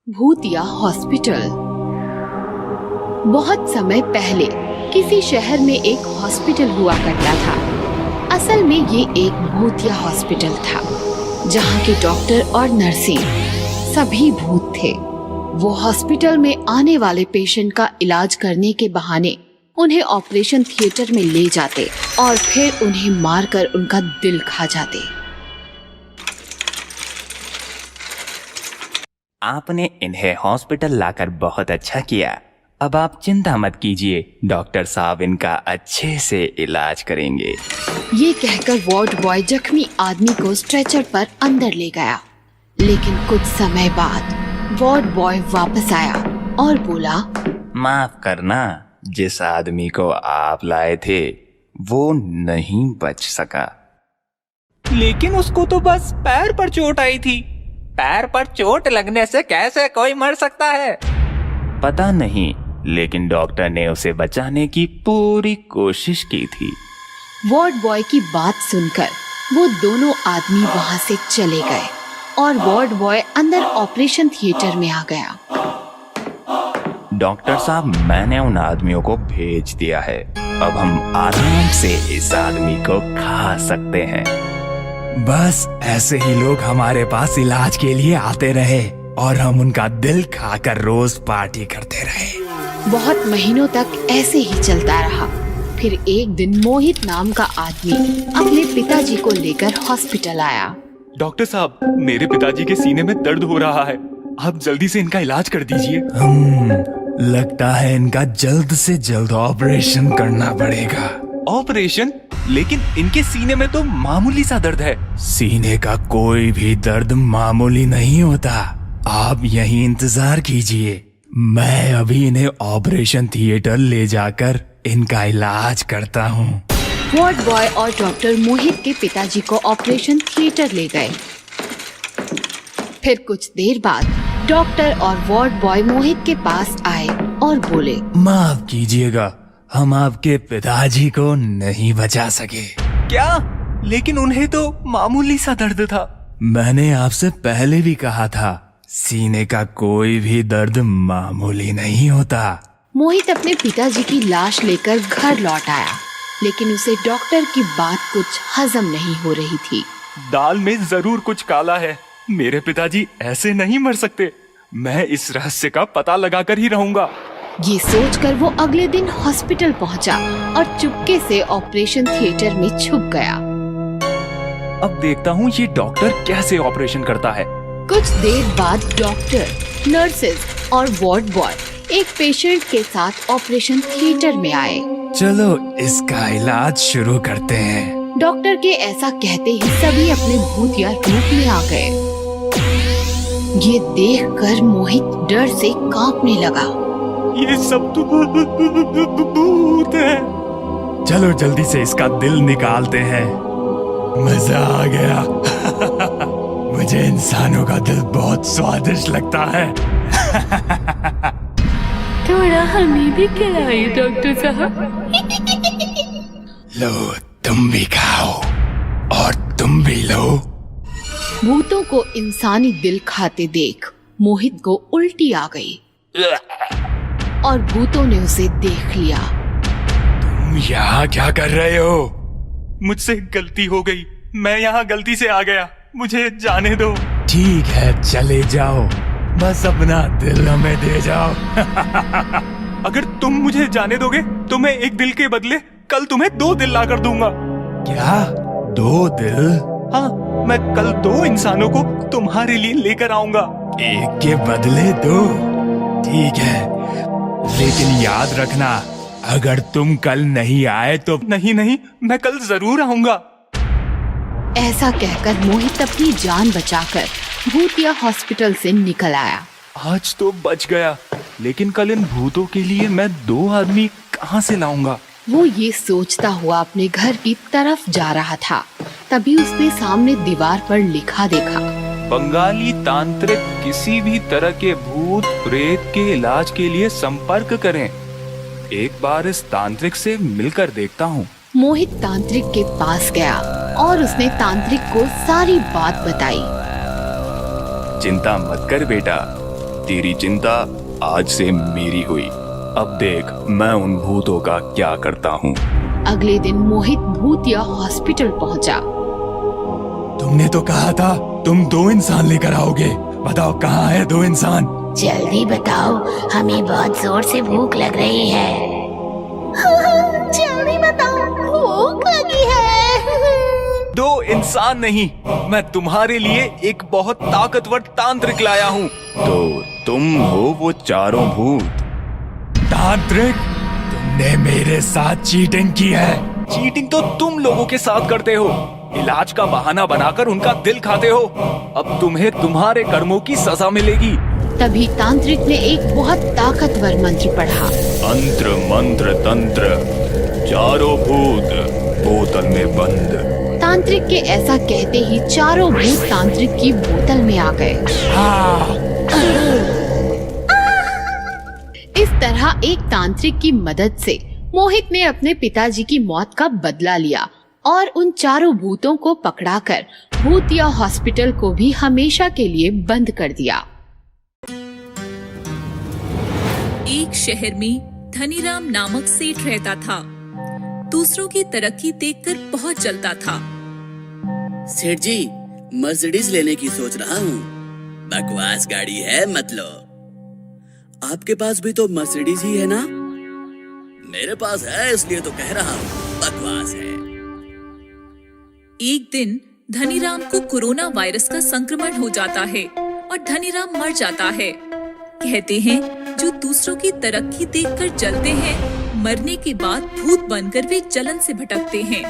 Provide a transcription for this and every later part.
भूतिया हॉस्पिटल। बहुत समय पहले किसी शहर में एक हॉस्पिटल हुआ करता था। असल में ये एक भूतिया हॉस्पिटल था, जहाँ के डॉक्टर और नर्सें सभी भूत थे। वो हॉस्पिटल में आने वाले पेशेंट का इलाज करने के बहाने उन्हें ऑपरेशन थिएटर में ले जाते और फिर उन्हें मारकर उनका दिल खा जाते। आपने इन्हें हॉस्पिटल लाकर बहुत अच्छा किया। अब आप चिंता मत कीजिए, डॉक्टर साहब इनका अच्छे से इलाज करेंगे। ये कहकर वार्ड बॉय जख्मी आदमी को स्ट्रेचर पर अंदर ले गया। लेकिन कुछ समय बाद वार्ड बॉय वापस आया और बोला, माफ करना, जिस आदमी को आप लाए थे वो नहीं बच सका। लेकिन उसको तो बस पैर पर चोट आई थी। पैर पर चोट लगने से कैसे कोई मर सकता है? पता नहीं, लेकिन डॉक्टर ने उसे बचाने की पूरी कोशिश की थी। वार्ड बॉय की बात सुनकर वो दोनों आदमी वहाँ से चले गए और वार्ड बॉय अंदर ऑपरेशन थिएटर में आ गया। डॉक्टर साहब, मैंने उन आदमियों को भेज दिया है। अब हम आराम से इस आदमी को खा सकते हैं। बस ऐसे ही लोग हमारे पास इलाज के लिए आते रहे और हम उनका दिल खाकर रोज पार्टी करते रहे। बहुत महीनों तक ऐसे ही चलता रहा। फिर एक दिन मोहित नाम का आदमी अपने पिताजी को लेकर हॉस्पिटल आया। डॉक्टर साहब, मेरे पिताजी के सीने में दर्द हो रहा है, आप जल्दी से इनका इलाज कर दीजिए। लगता है इनका जल्द से जल्द ऑपरेशन करना पड़ेगा। ऑपरेशन? लेकिन इनके सीने में तो मामूली सा दर्द है। सीने का कोई भी दर्द मामूली नहीं होता। आप यहीं इंतजार कीजिए, मैं अभी इन्हें ऑपरेशन थिएटर ले जाकर इनका इलाज करता हूँ। वार्ड बॉय और डॉक्टर मोहित के पिताजी को ऑपरेशन थिएटर ले गए। फिर कुछ देर बाद डॉक्टर और वार्ड बॉय मोहित के पास आए और बोले, माफ कीजिएगा, हम आपके पिताजी को नहीं बचा सके। क्या? लेकिन उन्हें तो मामूली सा दर्द था। मैंने आपसे पहले भी कहा था, सीने का कोई भी दर्द मामूली नहीं होता। मोहित अपने पिताजी की लाश लेकर घर लौट आया, लेकिन उसे डॉक्टर की बात कुछ हजम नहीं हो रही थी। दाल में जरूर कुछ काला है। मेरे पिताजी ऐसे नहीं मर सकते। मैं इस रहस्य का पता लगाकर ही रहूंगा। ये सोचकर वो अगले दिन हॉस्पिटल पहुंचा और चुपके से ऑपरेशन थिएटर में छुप गया। अब देखता हूँ ये डॉक्टर कैसे ऑपरेशन करता है। कुछ देर बाद डॉक्टर, नर्सेज और वार्ड बॉय एक पेशेंट के साथ ऑपरेशन थिएटर में आए। चलो इसका इलाज शुरू करते हैं। डॉक्टर के ऐसा कहते ही सभी अपने भूतिया रूप में आ गए। ये देखकर मोहित डर से कांपने लगा। ये सब तो भूत है। चलो जल्दी से इसका दिल निकालते हैं। मजा आ गया। मुझे इंसानों का दिल बहुत स्वादिष्ट लगता है। थोड़ा हमें भी खिलाइए डॉक्टर साहब। लो, तुम भी खाओ और तुम भी लो। भूतों को इंसानी दिल खाते देख मोहित को उल्टी आ गई और भूतों ने उसे देख लिया। तुम यहाँ क्या कर रहे हो? मुझसे गलती हो गई, मैं यहाँ गलती से आ गया, मुझे जाने दो। ठीक है, चले जाओ, बस अपना दिल हमें दे जाओ। अगर तुम मुझे जाने दोगे तो मैं एक दिल के बदले कल तुम्हें 2 दिल ला कर दूंगा। क्या? 2 दिल? हाँ, मैं कल 2 इंसानों को तुम्हारे लिए लेकर आऊंगा। एक के बदले 2? ठीक है, लेकिन याद रखना, अगर तुम कल नहीं आए तो। नहीं, मैं कल जरूर आऊंगा। ऐसा कहकर मोहित अपनी जान बचाकर भूतिया हॉस्पिटल से निकल आया। आज तो बच गया, लेकिन कल इन भूतों के लिए मैं 2 आदमी कहाँ से लाऊंगा? वो ये सोचता हुआ अपने घर की तरफ जा रहा था, तभी उसने सामने दीवार पर लिखा देखा, बंगाली तांत्रिक किसी भी तरह के भूत प्रेत के इलाज के लिए संपर्क करें। एक बार इस तांत्रिक से मिलकर देखता हूँ। मोहित तांत्रिक के पास गया और उसने तांत्रिक को सारी बात बताई। चिंता मत कर बेटा, तेरी चिंता आज से मेरी हुई। अब देख मैं उन भूतों का क्या करता हूँ। अगले दिन मोहित भूतिया हॉस्पिटल पहुंचा। तुमने तो कहा था तुम 2 इंसान लेकर आओगे। बताओ कहाँ है 2 इंसान? जल्दी बताओ, हमें बहुत जोर से भूख लग रही है। जल्दी बताओ, भूख लगी है। 2 इंसान नहीं, मैं तुम्हारे लिए एक बहुत ताकतवर तांत्रिक लाया हूँ। तो तुम हो वो चारों भूत। तांत्रिक, तुमने मेरे साथ चीटिंग की है। चीटिंग तो तुम लोगों के साथ करते हो, इलाज का बहाना बनाकर उनका दिल खाते हो। अब तुम्हें तुम्हारे कर्मों की सजा मिलेगी। तभी तांत्रिक ने एक बहुत ताकतवर मंत्र पढ़ा। अंत्र मंत्र तंत्र, चारों भूत बोतल में बंद। तांत्रिक के ऐसा कहते ही चारों भूत तांत्रिक की बोतल में आ गए। इस तरह एक तांत्रिक की मदद से मोहित ने अपने पिताजी की मौत का बदला लिया और उन चारों भूतों को पकड़ाकर भूतिया हॉस्पिटल को भी हमेशा के लिए बंद कर दिया। एक शहर में धनीराम नामक सेठ रहता था। दूसरों की तरक्की देखकर बहुत जलता था। सेठ जी, मर्सिडीज लेने की सोच रहा हूँ। बकवास गाड़ी है मतलब। आपके पास भी तो मर्सिडीज ही है ना? मेरे पास है इसलिए तो कह रहा हूँ, बकवास है। एक दिन धनीराम को कोरोना वायरस का संक्रमण हो जाता है और धनीराम मर जाता है। कहते हैं जो दूसरों की तरक्की देखकर जलते हैं, मरने के बाद भूत बनकर वे जलन से भटकते हैं।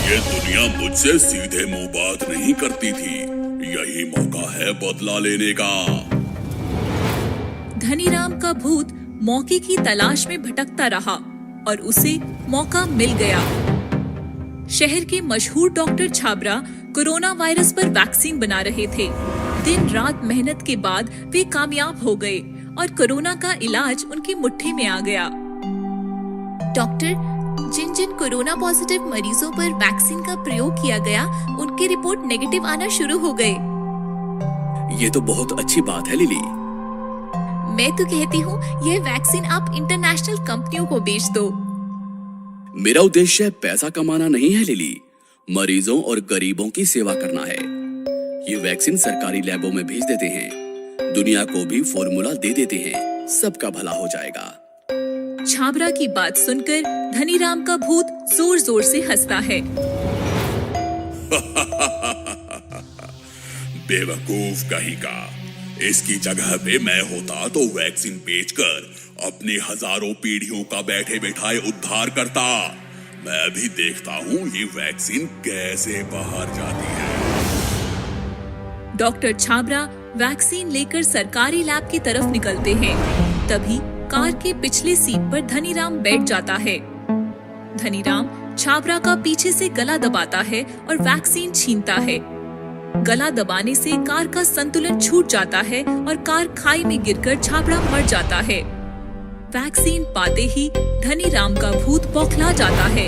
ये दुनिया मुझसे सीधे मुंह बात नहीं करती थी। यही मौका है बदला लेने का। धनीराम का भूत मौके की तलाश में भटकता रहा और उसे मौका मिल गया। शहर के मशहूर डॉक्टर छाबरा कोरोना वायरस पर वैक्सीन बना रहे थे। दिन रात मेहनत के बाद वे कामयाब हो गए और कोरोना का इलाज उनकी मुट्ठी में आ गया। डॉक्टर, जिन जिन कोरोना पॉजिटिव मरीजों पर वैक्सीन का प्रयोग किया गया, उनकी रिपोर्ट नेगेटिव आना शुरू हो गए। ये तो बहुत अच्छी बात है लिली। मैं तो कहती हूँ यह वैक्सीन आप इंटरनेशनल कंपनियों को बेच दो। मेरा उद्देश्य पैसा कमाना नहीं है लिली, मरीजों और गरीबों की सेवा करना है। ये वैक्सीन सरकारी लैबों में भेज देते हैं, दुनिया को भी फॉर्मूला दे देते हैं, सबका भला हो जाएगा। छाबरा की बात सुनकर धनीराम का भूत जोर जोर से हंसता है। बेवकूफ कहीं का। इसकी जगह पे मैं होता तो वैक्सीन बेचकर अपने हजारों पीढ़ियों का बैठे बैठाए उद्धार करता। मैं भी देखता हूँ ये वैक्सीन कैसे बाहर जाती है। डॉक्टर छाबरा वैक्सीन लेकर सरकारी लैब की तरफ निकलते हैं। तभी कार के पिछले सीट पर धनीराम बैठ जाता है। धनीराम छाबरा का पीछे से गला दबाता है और वैक्सीन छीनता है। गला दबाने से कार का संतुलन छूट जाता है और कार खाई में गिरकर छाबरा मर जाता है। वैक्सीन पाते ही धनीराम का भूत बौखला जाता है।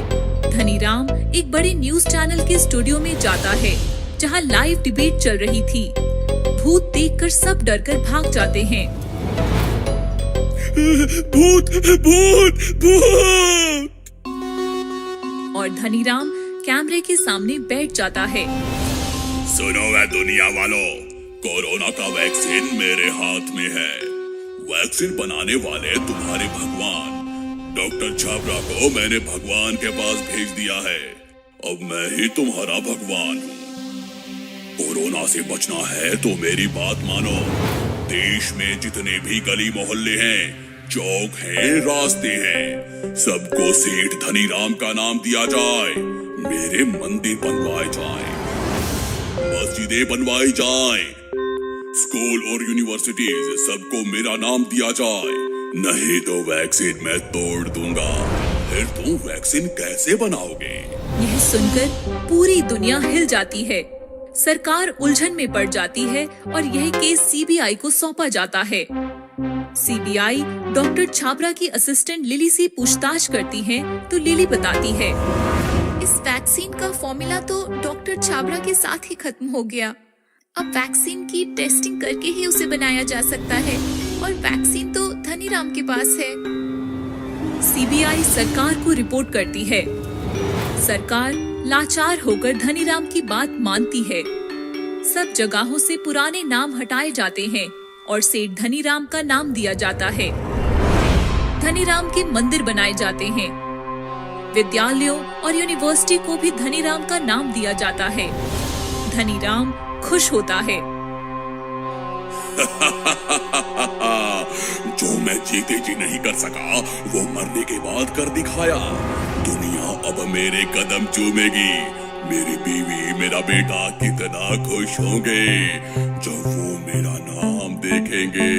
धनीराम एक बड़े न्यूज चैनल के स्टूडियो में जाता है, जहां लाइव डिबेट चल रही थी। भूत देखकर सब डरकर भाग जाते हैं। भूत भूत भूत। और धनीराम कैमरे के सामने बैठ जाता है। सुनो है दुनिया वालों, कोरोना का वैक्सीन मेरे हाथ में है। वैक्सीन बनाने वाले तुम्हारे भगवान डॉक्टर छाबरा को मैंने भगवान के पास भेज दिया है। अब मैं ही तुम्हारा भगवान हूँ। कोरोना से बचना है तो मेरी बात मानो। देश में जितने भी गली मोहल्ले हैं, चौक हैं, रास्ते हैं, सबको सेठ धनीराम का नाम दिया जाए। मेरे मंदिर बनवाए जाएं, मस्जिदें बनवाई जाएं, स्कूल और यूनिवर्सिटीज सबको मेरा नाम दिया जाए। नहीं तो वैक्सीन मैं तोड़ दूंगा। फिर तुम वैक्सीन कैसे बनाओगे? यह सुनकर पूरी दुनिया हिल जाती है। सरकार उलझन में पड़ जाती है और यह केस सीबीआई को सौंपा जाता है। सीबीआई डॉक्टर छाबरा की असिस्टेंट लिली से पूछताछ करती है तो लिली बताती है, इस वैक्सीन का फॉर्मूला तो डॉक्टर छाबरा के साथ ही खत्म हो गया। अब वैक्सीन की टेस्टिंग करके ही उसे बनाया जा सकता है और वैक्सीन तो धनीराम के पास है। सीबीआई सरकार को रिपोर्ट करती है। सरकार लाचार होकर धनीराम की बात मानती है। सब जगहों से पुराने नाम हटाए जाते हैं और सेठ धनीराम का नाम दिया जाता है। धनीराम के मंदिर बनाए जाते हैं। विद्यालयों और यूनिवर्सिटी को भी धनीराम का नाम दिया जाता है। धनीराम खुश होता है। जो मैं जीते जी नहीं कर सका वो मरने के बाद कर दिखाया। दुनिया अब मेरे कदम चूमेगी। मेरी बीवी मेरा बेटा कितना खुश होंगे जब वो मेरा नाम देखेंगे।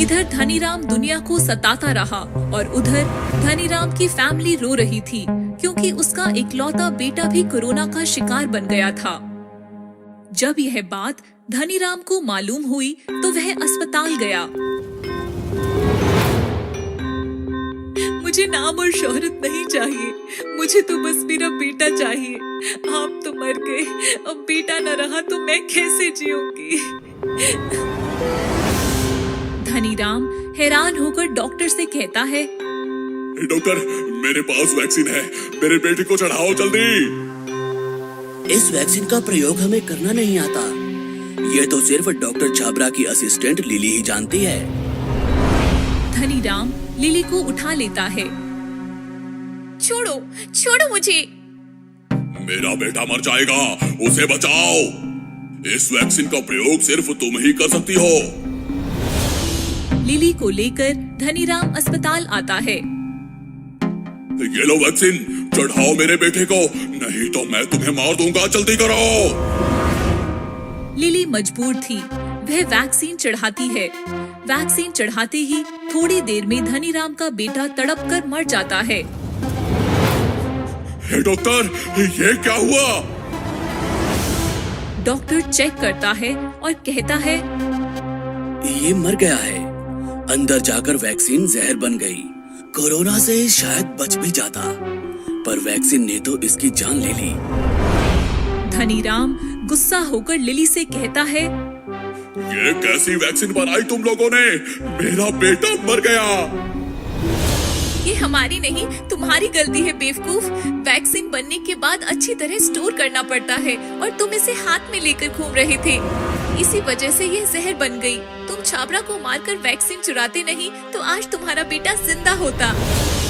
इधर धनीराम दुनिया को सताता रहा और उधर धनीराम की फैमिली रो रही थी क्योंकि उसका इकलौता बेटा भी कोरोना का शिकार बन गया था। जब यह बात धनीराम को मालूम हुई तो वह अस्पताल गया। मुझे नाम और शोहरत नहीं चाहिए, मुझे तो बस मेरा बेटा चाहिए। आप तो मर गए, अब बेटा न रहा तो मैं कैसे जीऊंगी? धनीराम हैरान होकर डॉक्टर से कहता है, डॉक्टर मेरे पास वैक्सीन है, मेरे बेटे को चढ़ाओ जल्दी। इस वैक्सीन का प्रयोग हमें करना नहीं आता। ये तो सिर्फ डॉक्टर छाबरा की असिस्टेंट लिली ही जानती है। धनीराम लिली को उठा लेता है। छोड़ो, छोड़ो मुझे। मेरा बेटा मर जाएगा, उसे बचाओ। इस वैक्सीन का प्रयोग सिर्फ तुम ही कर सकती हो। लिली को लेकर धनीराम अस्पताल आता है। ये लो वैक्सीन, चढ़ाओ मेरे बेटे को, नहीं तो मैं तुम्हें मार दूंगा। जल्दी करो। लिली मजबूर थी, वह वैक्सीन चढ़ाती है। वैक्सीन चढ़ाते ही थोड़ी देर में धनीराम का बेटा तड़प कर मर जाता है। हे डॉक्टर, ये क्या हुआ? डॉक्टर चेक करता है और कहता है, ये मर गया है। अंदर जाकर वैक्सीन जहर बन गई। कोरोना से शायद बच भी जाता, पर वैक्सीन ने तो इसकी जान ले ली। धनीराम गुस्सा होकर लिली से कहता है, ये कैसी वैक्सीन बनाई तुम लोगों ने? मेरा बेटा मर गया। ये हमारी नहीं, तुम्हारी गलती है बेवकूफ। वैक्सीन बनने के बाद अच्छी तरह स्टोर करना पड़ता है और तुम इसे हाथ में लेकर घूम रहे थे, इसी वजह से ये जहर बन गई। तुम छाबरा को मारकर वैक्सीन चुराते नहीं तो आज तुम्हारा बेटा जिंदा होता।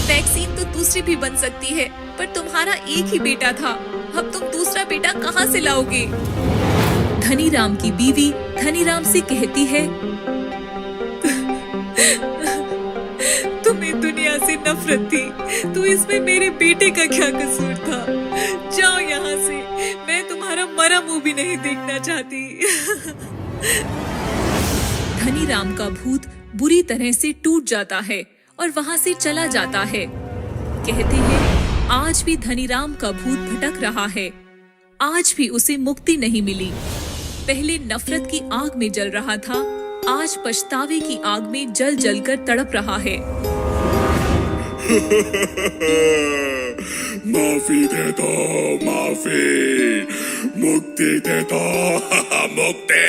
वैक्सीन तो दूसरी भी बन सकती है, पर तुम्हारा एक ही बेटा था। अब तुम दूसरा बेटा कहाँ से लाओगे? धनीराम की बीवी धनीराम से कहती है, तुम्हें दुनिया से नफरत थी, तो इसमें मेरे बेटे का क्या कसूर था? जाओ यहाँ से, मैं तुम्हारा मरा मुंह भी नहीं देखना चाहती। धनीराम का भूत बुरी तरह से टूट जाता है और वहाँ से चला जाता है। कहते हैं आज भी धनीराम का भूत भटक रहा है। आज भी उसे मुक्ति नहीं मिली। पहले नफरत की आग में जल रहा था, आज पछतावे की आग में जल जल कर तड़प रहा है। माफी दे दो, माफी, मुक्ति दे दो, मुक्ति।